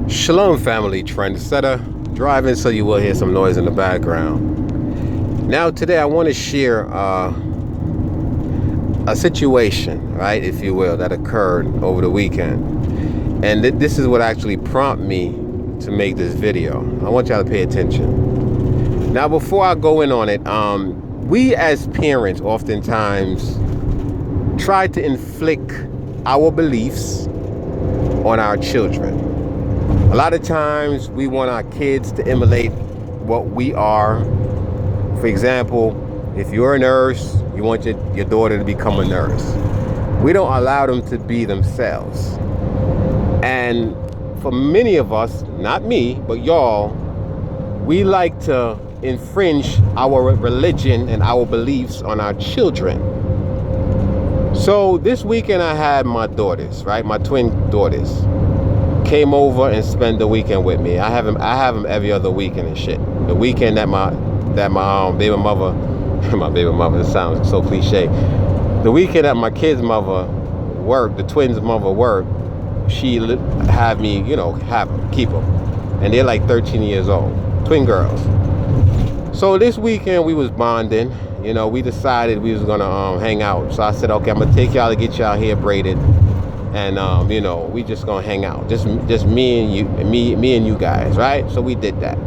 Shalom family, trendsetter, driving so you will hear some noise in the background. Now today I want to share a situation, right, if you will, that occurred over the weekend. And this is what actually prompted me to make this video. I want y'all to pay attention. Now before I go in on it, we as parents oftentimes try to inflict our beliefs on our children. A lot of times we want our kids to emulate what we are. For example, if you're a nurse, you want your daughter to become a nurse. We don't allow them to be themselves. And for many of us, not me, but y'all, we like to infringe our religion and our beliefs on our children. So this weekend I had my daughters, right? My twin daughters came over and spent the weekend with me. I have them every other weekend and shit. The weekend that my baby mother, my baby mother, it sounds so cliche. The weekend that my kid's mother worked, the twins' mother worked, she had me, keep them. And they're like 13 years old, twin girls. So this weekend we was bonding. We decided we was gonna hang out. So I said, okay, I'm gonna take y'all to get y'all hair braided. And we just gonna hang out, just me and you guys, right? So we did that.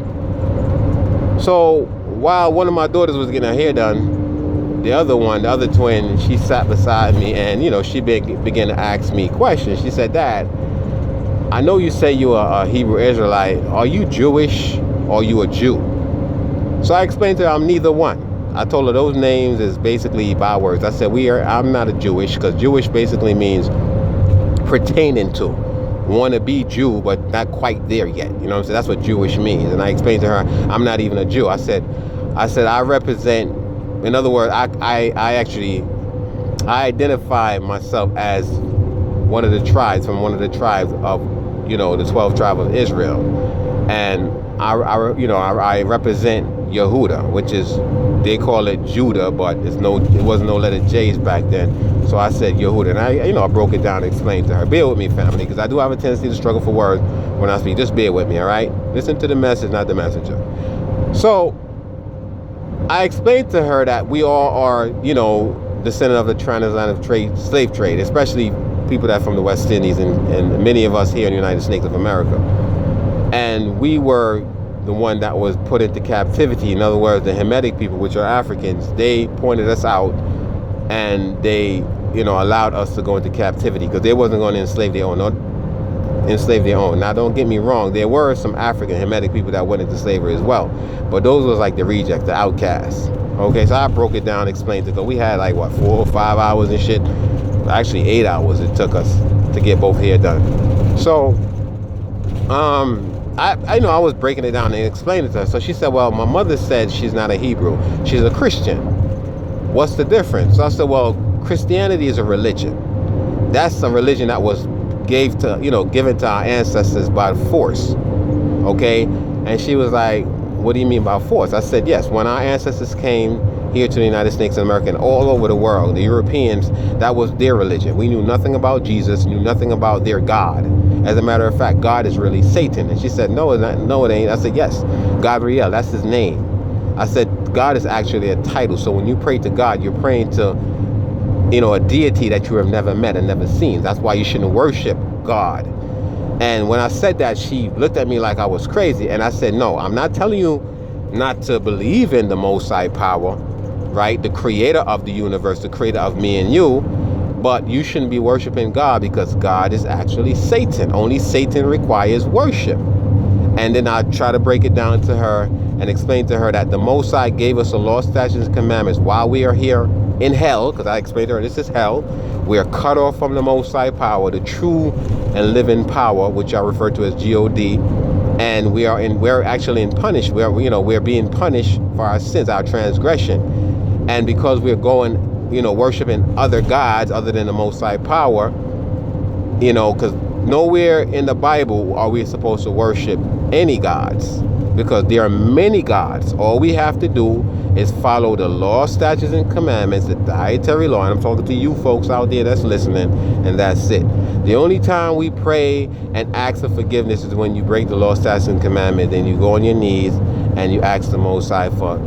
So while one of my daughters was getting her hair done, the other twin, she sat beside me, and she began to ask me questions. She said, "Dad, I know you say you're a Hebrew Israelite. Are you Jewish or are you a Jew?" So I explained to her I'm neither one. I told her those names is basically bywords. I said I'm not a Jewish, because Jewish basically means pertaining to, want to be Jew but not quite there yet. You know what I'm saying? That's what Jewish means. And I explained to her I'm not even a Jew. I said I represent, in other words, I identify myself as one of the tribes, from one of the tribes of the 12 tribes of Israel. And I represent Yehuda, which is, they call it Judah, but it wasn't no letter J's back then. So I said Yehuda, and I broke it down and explained to her. Bear with me, family, because I do have a tendency to struggle for words when I speak. Just bear with me, all right? Listen to the message, not the messenger. So I explained to her that we all are, descendant of the transatlantic slave trade, especially people that are from the West Indies, and many of us here in the United States of America. And we were the one that was put into captivity. In other words, the Hamitic people, which are Africans, they pointed us out, and they, allowed us to go into captivity, because they wasn't going to enslave their own. Now, don't get me wrong, there were some African Hamitic people that went into slavery as well, but those was like the rejects, the outcasts. Okay, so I broke it down, explained it, because we had like 4 or 5 hours and shit. Actually 8 hours it took us to get both hair done. So I was breaking it down and explaining it to her. So she said, well, my mother said she's not a Hebrew, she's a Christian. What's the difference? So I said, well, Christianity is a religion. That's a religion that was given to our ancestors by force. Okay? And she was like, what do you mean by force? I said, yes, when our ancestors came here to the United States of America and all over the world, the Europeans, that was their religion. We knew nothing about Jesus, knew nothing about their God. As a matter of fact, God is really Satan. And she said, no, it's not. No, it ain't. I said, yes, Gabriel, that's his name. I said, God is actually a title. So when you pray to God, you're praying to, a deity that you have never met and never seen. That's why you shouldn't worship God. And when I said that, she looked at me like I was crazy. And I said, no, I'm not telling you not to believe in the Most High power, right? The creator of the universe, the creator of me and you. But you shouldn't be worshiping God, because God is actually Satan. Only Satan requires worship. And then I try to break it down to her and explain to her that the Most High gave us the law, statutes, and commandments while we are here in hell, because I explained to her this is hell. We are cut off from the Most High power, the true and living power, which I refer to as God. And we're actually in punish. We're being punished for our sins, our transgression. And because we're going, worshiping other gods other than the Most High power, because nowhere in the Bible are we supposed to worship any gods. because there are many gods. All we have to do is follow the law, statutes, and commandments, the dietary law. And I'm talking to you folks out there that's listening, and that's it. The only time we pray and ask for forgiveness is when you break the law, statutes, and commandments. Then you go on your knees and you ask the Most High for,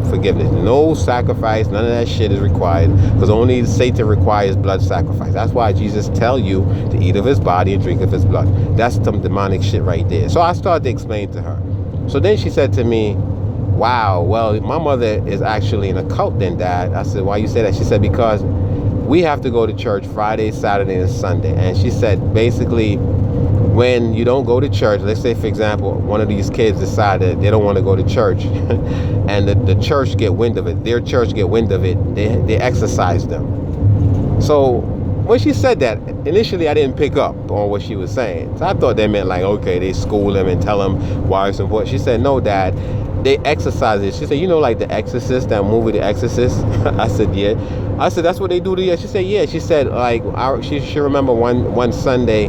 forgiveness. No sacrifice, none of that shit is required, because only Satan requires blood sacrifice. That's why Jesus tell you to eat of his body and drink of his blood. That's some demonic shit right there. So I started to explain to her. So then she said to me, wow, well, my mother is actually in a cult then, Dad. I said, why you say that? She said, because we have to go to church Friday, Saturday, and Sunday. And she said, basically, when you don't go to church, let's say, for example, one of these kids decided they don't want to go to church, and the church get wind of it, their church get wind of it, they exorcise them. So when she said that, initially I didn't pick up on what she was saying. So I thought they meant like, okay, they school him and tell him why it's important. She said, no, Dad, they exercise it. She said, like The Exorcist, that movie, The Exorcist? I said, yeah. I said, that's what they do to you? She said, yeah. She said, like, she remember one Sunday,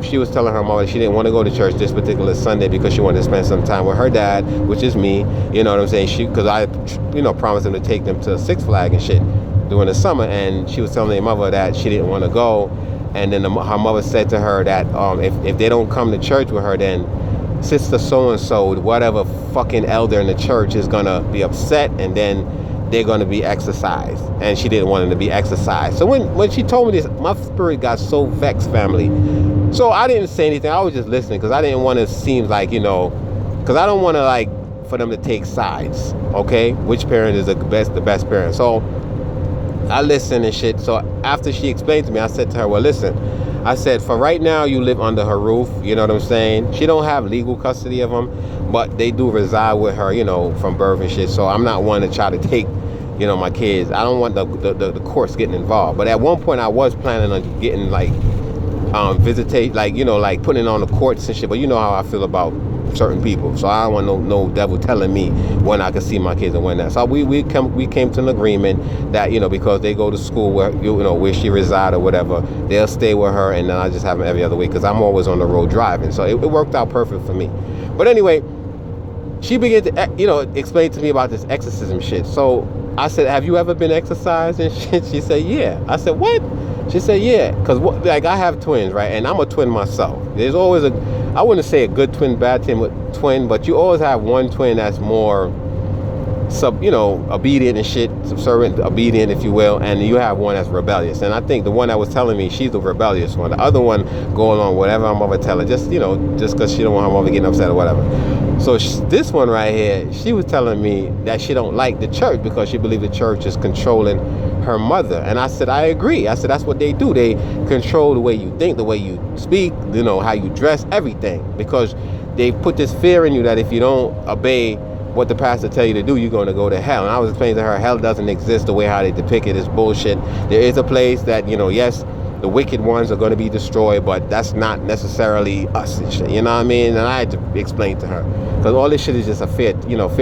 she was telling her mother she didn't want to go to church this particular Sunday because she wanted to spend some time with her dad, which is me. You know what I'm saying? Because I, promised him to take them to Six Flags and shit during the summer. And she was telling their mother that she didn't want to go. And then her mother said to her that if they don't come to church with her, then Sister so-and-so, whatever fucking elder in the church, is going to be upset, and then they're going to be exorcised. And she didn't want them to be exorcised. So when she told me this, my spirit got so vexed, family. So I didn't say anything. I was just listening, because I didn't want to seem like, because I don't want to, like, for them to take sides, okay? Which parent is the best parent? So I listened and shit. So after she explained to me, I said to her, well, listen, I said, for right now, you live under her roof. You know what I'm saying? She don't have legal custody of them, but they do reside with her, from birth and shit. So I'm not one to try to take, my kids. I don't want the courts getting involved. But at one point, I was planning on getting, like, visitate, like, like putting on the courts and shit. But you know how I feel about certain people. So I don't want no devil telling me when I can see my kids and when not. So we came to an agreement that, because they go to school where, where she reside or whatever, they'll stay with her, and then I just have them every other week, because I'm always on the road driving. So it worked out perfect for me. But anyway, she began to, explain to me about this exorcism shit. So I said, have you ever been exorcised and shit? She said, yeah. I said, what? She said, yeah, because like I have twins, right? And I'm a twin myself. There's always I wouldn't say a good twin, bad twin, but you always have one twin that's more obedient and shit, subservient, obedient, if you will, and you have one that's rebellious. And I think the one that was telling me, she's the rebellious one. The other one going on whatever her mother tell her, just because she don't want her mother getting upset or whatever. So this one right here, she was telling me that she don't like the church because she believes the church is controlling her mother. And I said, I agree. I said, that's what they do. They control the way you think, the way you speak, how you dress, everything, because they put this fear in you that if you don't obey what the pastor tell you to do, you're going to go to hell. And I was explaining to her, hell doesn't exist the way how they depict it. It's bullshit. There is a place that, yes, the wicked ones are going to be destroyed, but that's not necessarily us and shit. You know what I mean? And I had to explain to her, because all this shit is just a fear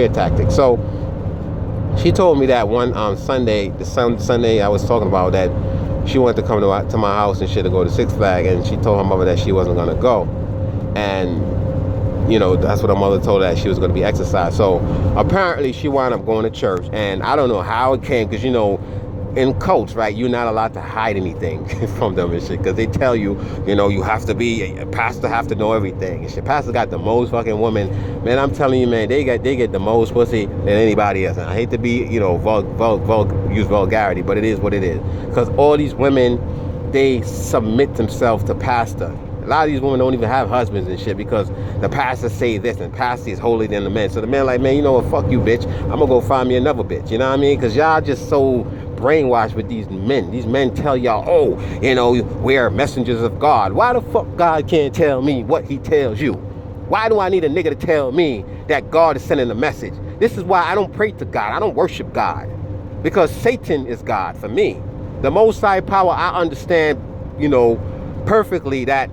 tactic. So she told me that one Sunday, the Sunday I was talking about, that she wanted to come to my house and shit to go to Six Flags, and she told her mother that she wasn't going to go. And that's what her mother told her, that she was going to be exorcised. So apparently she wound up going to church, and I don't know how it came, because in cults, right, you're not allowed to hide anything from them and shit, because they tell you, you have to be a pastor, have to know everything and shit. Pastor got the most fucking women, man. I'm telling you, man, they get the most pussy than anybody else. And I hate to be, use vulgarity, but it is what it is, because all these women, they submit themselves to pastor. A lot of these women don't even have husbands and shit, because the pastor say this, and pastor is holier than the man. So the man like, man, you know what, fuck you, bitch. I'm gonna go find me another bitch. You know what I mean? Because y'all just so brainwashed with these men. These men tell y'all, oh, we're messengers of God. Why the fuck God can't tell me what he tells you? Why do I need a nigga to tell me that God is sending a message? This is why I don't pray to God. I don't worship God, because Satan is God for me. The Most High power, I understand, perfectly that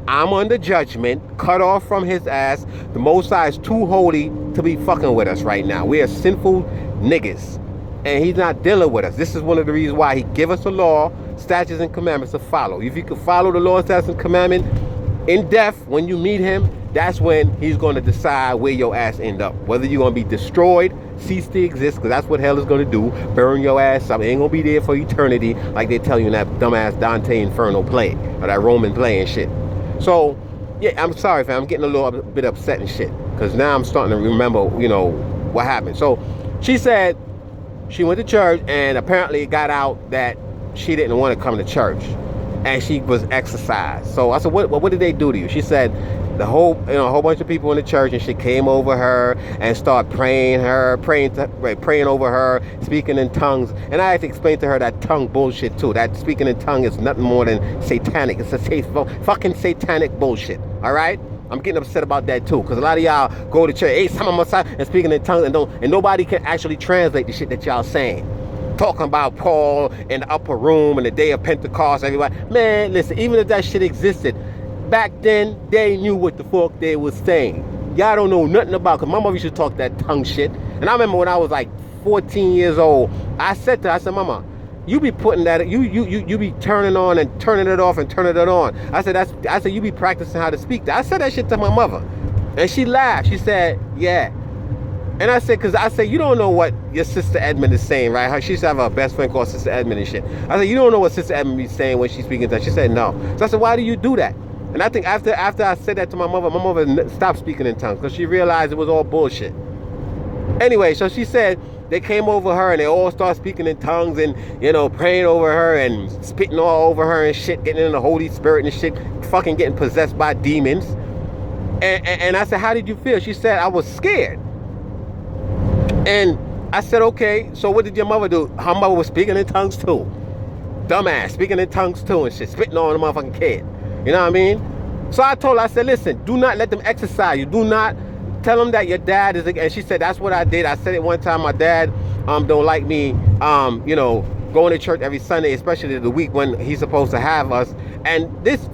I'm under judgment, cut off from his ass. The Most High is too holy to be fucking with us right now. We are sinful niggas, and he's not dealing with us. This is one of the reasons why he give us a law, statutes, and commandments to follow. If you can follow the law, statutes, and commandment in death, when you meet him, that's when he's going to decide where your ass end up. Whether you're going to be destroyed, cease to exist, because that's what hell is going to do. Burn your ass up. It ain't going to be there for eternity like they tell you in that dumbass Dante Inferno play, or that Roman play and shit. So, yeah, I'm sorry, fam. I'm getting a little bit upset and shit, because now I'm starting to remember, what happened. So, she said she went to church, and apparently it got out that she didn't want to come to church, and she was exercised. So I said, what did they do to you? She said, a whole bunch of people in the church and she came over her and started praying over her, speaking in tongues. And I had to explain to her that tongue bullshit too. That speaking in tongue is nothing more than satanic. It's a fucking satanic bullshit. All right? I'm getting upset about that too, because a lot of y'all go to church, hey, and speaking in tongues, and nobody can actually translate the shit that y'all saying. Talking about Paul in the upper room and the day of Pentecost, everybody. Man, listen, even if that shit existed, back then, they knew what the fuck they was saying. Y'all don't know nothing about, because my mother used to talk that tongue shit. And I remember when I was like 14 years old, I said to her, I said, Mama, you be putting that, you be turning on and turning it off and turning it on. I said, you be practicing how to speak that. I said that shit to my mother. And she laughed. She said, yeah. And I said, you don't know what your Sister Edmund is saying, right? She used to have a best friend called Sister Edmund and shit. I said, you don't know what Sister Edmund is saying when she's speaking to her. She said, no. So I said, why do you do that? And I think after I said that to my mother stopped speaking in tongues, because she realized it was all bullshit. Anyway, so she said they came over her and they all started speaking in tongues and, praying over her and spitting all over her and shit, getting in the Holy Spirit and shit, fucking getting possessed by demons. And I said, how did you feel? She said, I was scared. And I said, okay, so what did your mother do? Her mother was speaking in tongues too. Dumbass, speaking in tongues too and shit, spitting on the motherfucking kid. You know what I mean? So I told her, I said, listen, do not let them exercise you. Do not tell them that your dad is, and she said, that's what I did. I said it one time, my dad don't like me, going to church every Sunday, especially the week when he's supposed to have us. And this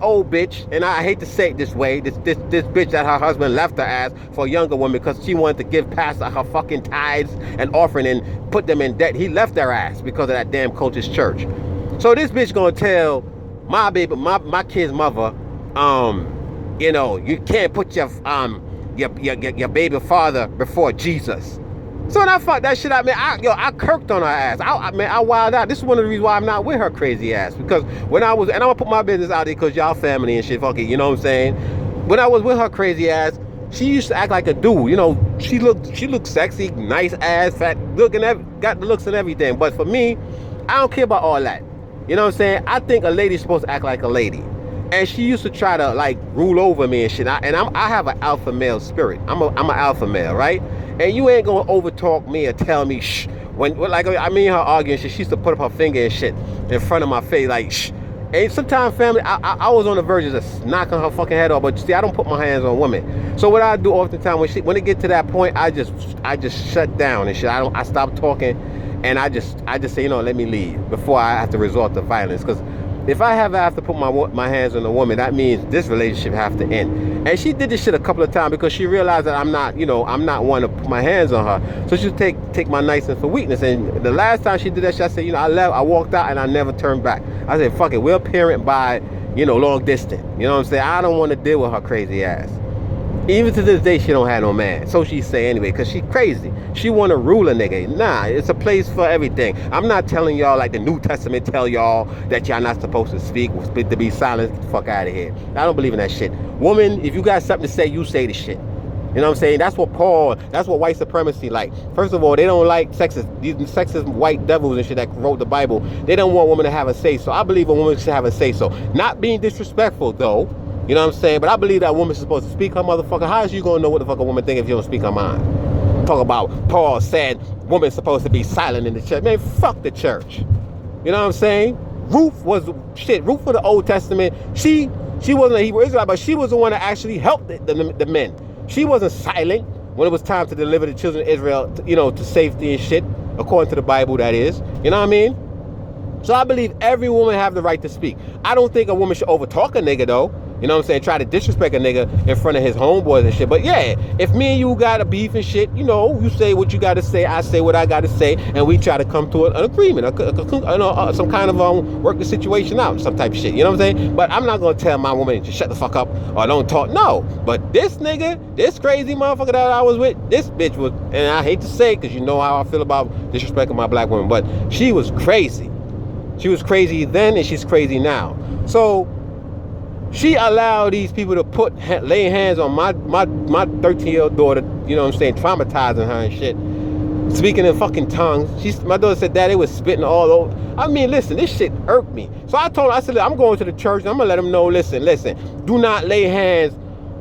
old bitch, and I hate to say it this way, this bitch that her husband left her ass for a younger woman because she wanted to give pastor her fucking tithes and offering and put them in debt. He left her ass because of that damn cultist church. So this bitch gonna tell my kid's mother, you can't put your baby father before Jesus. So when I fucked that shit out, man, I kirked on her ass. I wilded out. This is one of the reasons why I'm not with her crazy ass. Because when I was, and I'm gonna put my business out there because y'all family and shit, fuck it, you know what I'm saying? When I was with her crazy ass, she used to act like a dude. She looked sexy, nice ass, fat, got the looks and everything. But for me, I don't care about all that. You know what I'm saying? I think a lady's supposed to act like a lady. And she used to try to like rule over me and shit. I have an alpha male spirit. I'm an alpha male, right? And you ain't gonna overtalk me or tell me shh. When like I mean her arguing shit, she used to put up her finger and shit in front of my face like shh. And sometimes family, I was on the verge of just knocking her fucking head off. But see, I don't put my hands on women. So what I do oftentimes when it get to that point, I just shut down and shit. I stop talking, and I just say, let me leave before I have to resort to violence. Because if I have to put my hands on a woman, that means this relationship have to end. And she did this shit a couple of times because she realized that I'm not one to put my hands on her. So she take my niceness for weakness. And the last time she did that shit, I said, I walked out and I never turned back. I said, fuck it, we'll parent by, long distance. You know what I'm saying? I don't want to deal with her crazy ass. Even to this day, she don't have no man. So she say anyway, because she crazy. She want to rule a nigga. Nah, it's a place for everything. I'm not telling y'all like the New Testament tell y'all that y'all not supposed to speak, to be silent. Get the fuck out of here. I don't believe in that shit. Woman, if you got something to say, you say the shit. You know what I'm saying? That's what white supremacy like. First of all, they don't like these sexist white devils and shit that wrote the Bible. They don't want women to have a say. So I believe a woman should have a say. So not being disrespectful though. You know what I'm saying? But I believe that woman is supposed to speak her motherfucker. How is you gonna know what the fuck a woman think if you don't speak her mind? Talk about Paul said woman's supposed to be silent in the church. Man, fuck the church. You know what I'm saying? Ruth for the Old Testament. She wasn't a Hebrew Israelite, but she was the one that actually helped the men. She wasn't silent when it was time to deliver the children of Israel, to safety and shit, according to the Bible, that is. You know what I mean? So I believe every woman have the right to speak. I don't think a woman should overtalk a nigga though. You know what I'm saying? Try to disrespect a nigga in front of his homeboys and shit. But yeah, if me and you got a beef and shit, you know, you say what you got to say, I say what I got to say, and we try to come to an agreement, some kind of work the situation out, some type of shit. You know what I'm saying? But I'm not gonna tell my woman to shut the fuck up or don't talk. No. But this nigga, this crazy motherfucker that I was with, this bitch was, and I hate to say it because you know how I feel about disrespecting my black woman, but she was crazy. She was crazy then, and she's crazy now. So she allowed these people to lay hands on my 13-year-old daughter, you know what I'm saying, traumatizing her and shit. Speaking in fucking tongues. My daughter said, Dad, they was spitting all over. I mean, listen, this shit irked me. So I told her, I said, I'm going to the church, and I'm gonna let them know, listen, do not lay hands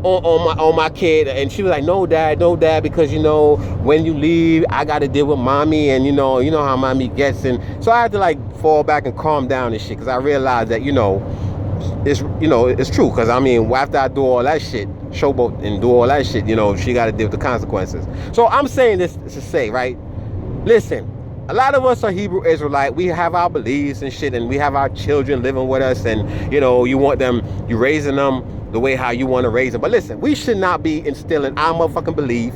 on my kid. And she was like, no dad, because you know, when you leave, I gotta deal with mommy, and you know how mommy gets. And so I had to like fall back and calm down and shit, because I realized that, it's true. Because I mean, after I do all that shit, showboat and do all that shit, she got to deal with the consequences. So I'm saying this to say, right, listen, a lot of us are Hebrew Israelite. We have our beliefs and shit, and we have our children living with us, and you want them, you raising them the way how you want to raise them. But listen, we should not be instilling our motherfucking belief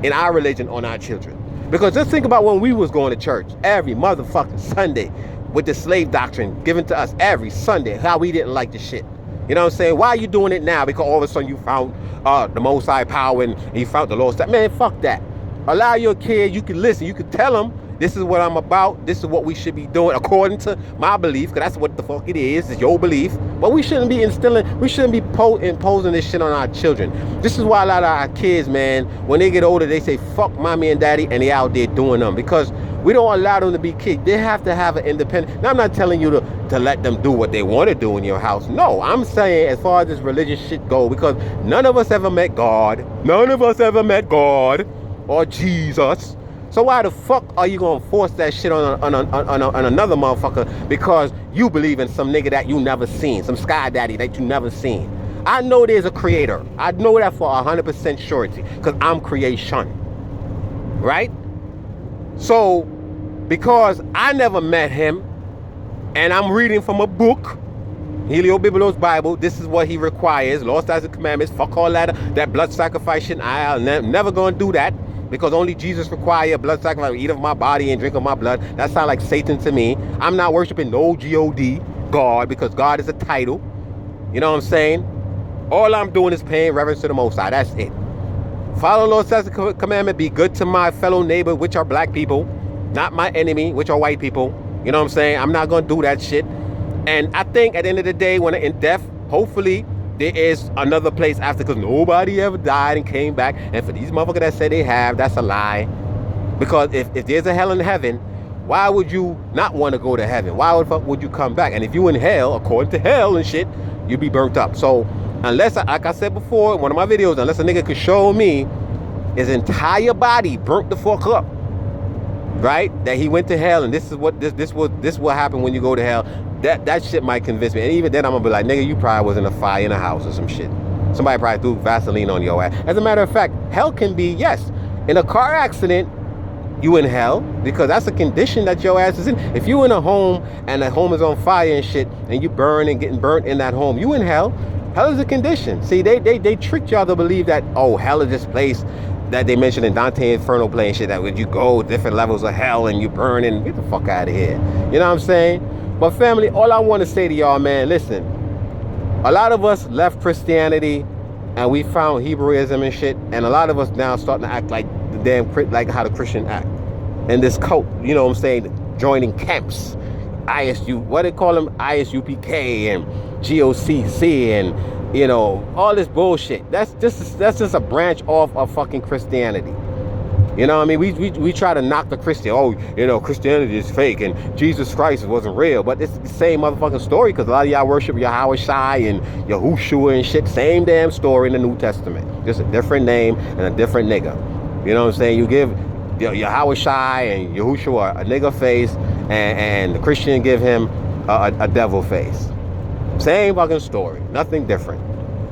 in our religion on our children. Because just think about when we was going to church every motherfucking Sunday, with the slave doctrine given to us every Sunday, how we didn't like the shit. You know what I'm saying? Why are you doing it now? Because all of a sudden you found the Most High power and you found the Lord. Man, fuck that. Allow your kid, you can listen, you can tell them, this is what I'm about, this is what we should be doing according to my belief, because that's what the fuck it is, it's your belief. But we shouldn't be imposing this shit on our children. This is why a lot of our kids, man, when they get older, they say, fuck mommy and daddy, and they out there doing them. Because we don't allow them to be kids. They have to have an independent. Now, I'm not telling you to let them do what they want to do in your house. No, I'm saying as far as this religious shit go, because none of us ever met God. None of us ever met God or Jesus. So why the fuck are you gonna force that shit on another motherfucker because you believe in some nigga that you never seen, some sky daddy that you never seen? I know there's a creator. I know that for 100% surety, because I'm creation, right? So, because I never met him, and I'm reading from a book, Heliobibelos Bible, this is what he requires, law, statutes, and commandments, fuck all that blood sacrifice shit. I'm never gonna do that, because only Jesus requires blood sacrifice, eat of my body and drink of my blood. That sounds like Satan to me. I'm not worshiping no G-O-D, God, because God is a title. You know what I'm saying? All I'm doing is paying reverence to the Most High. That's it. Follow the Lord's statutes and commandment. Be good to my fellow neighbor, which are black people, not my enemy, which are white people. You know what I'm saying? I'm not going to do that shit. And I think at the end of the day, when in death, hopefully there is another place after, because nobody ever died and came back. And for these motherfuckers that say they have, that's a lie. Because if there's a hell and heaven, why would you not want to go to heaven? Why would you come back? And if you in hell, according to hell and shit, you'd be burnt up. So unless, like I said before in one of my videos, unless a nigga could show me his entire body burnt the fuck up, right? That he went to hell, and this is what happen when you go to hell. That shit might convince me. And even then, I'm gonna be like, nigga, you probably was in a fire in a house or some shit. Somebody probably threw Vaseline on your ass. As a matter of fact, hell can be, yes, in a car accident, you in hell, because that's a condition that your ass is in. If you in a home and the home is on fire and shit, and you burn and getting burnt in that home, you in hell. Hell is a condition. See, they tricked y'all to believe that, oh, hell is this place that they mentioned in Dante Inferno play and shit, that when you go different levels of hell and you burn and get the fuck out of here. You know what I'm saying? But family, all I want to say to y'all, man, listen, a lot of us left Christianity and we found Hebrewism and shit, and a lot of us now starting to act like the damn, like how the Christian act. And this cult, you know what I'm saying, joining camps, ISU, what they call them, ISUPK and GOCC and, you know, all this bullshit. That's just a branch off of fucking Christianity. You know what I mean? We try to knock the Christian. Oh, you know, Christianity is fake and Jesus Christ wasn't real. But it's the same motherfucking story, because a lot of y'all worship Yahweh Shai and Yahushua and shit. Same damn story in the New Testament. Just a different name and a different nigga. You know what I'm saying? You give Yahweh Shai and Yahushua a nigga face, and the Christian give him a devil face. Same fucking story. Nothing different.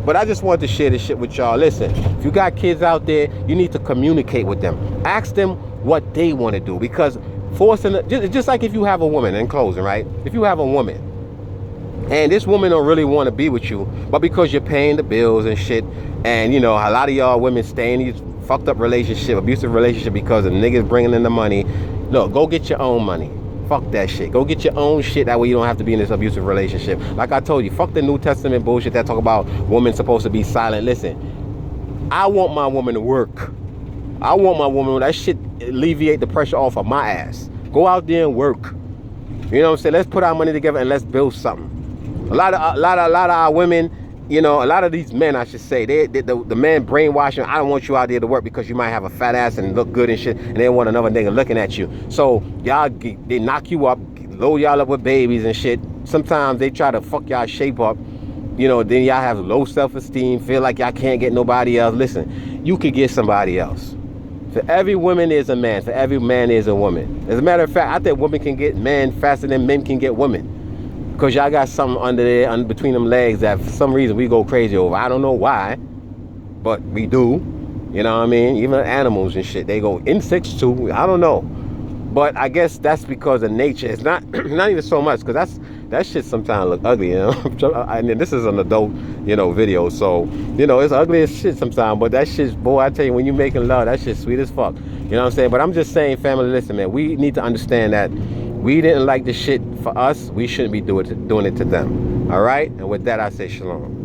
But I just wanted to share this shit with y'all. Listen, if you got kids out there, you need to communicate with them. Ask them what they want to do, because forcing, just like if you have a woman, in closing, right? If you have a woman And this woman don't really want to be with you, but because you're paying the bills and shit, and you know, a lot of y'all women stay in these fucked up relationship, abusive relationship, because the niggas bringing in the money. Look, go get your own money. Fuck that shit. Go get your own shit. That way you don't have to be in this abusive relationship. Like I told you, fuck the New Testament bullshit that talk about women supposed to be silent. Listen, I want my woman to work. I want my woman, that shit alleviate the pressure off of my ass. Go out there and work. You know what I'm saying? Let's put our money together and let's build something. A lot of our women, you know, a lot of these men, I should say, the man brainwashing. I don't want you out there to work because you might have a fat ass and look good and shit, and they want another nigga looking at you. So y'all, they knock you up, load y'all up with babies and shit. Sometimes they try to fuck y'all shape up. You know, then y'all have low self-esteem, feel like y'all can't get nobody else. Listen, you could get somebody else. For every woman is a man. For every man is a woman. As a matter of fact, I think women can get men faster than men can get women. Because y'all got something under there, between them legs that for some reason we go crazy over. I don't know why, but we do. You know what I mean? Even animals and shit, they go, insects too. I don't know. But I guess that's because of nature. It's not even so much, because that shit sometimes look ugly, you know. I mean, this is an adult, you know, video, so you know it's ugly as shit sometimes. But that shit's, boy, I tell you, when you making love, that shit's sweet as fuck. You know what I'm saying? But I'm just saying, family, listen, man, we need to understand that we didn't like the shit for us. We shouldn't be doing it to them. All right? And with that, I say shalom.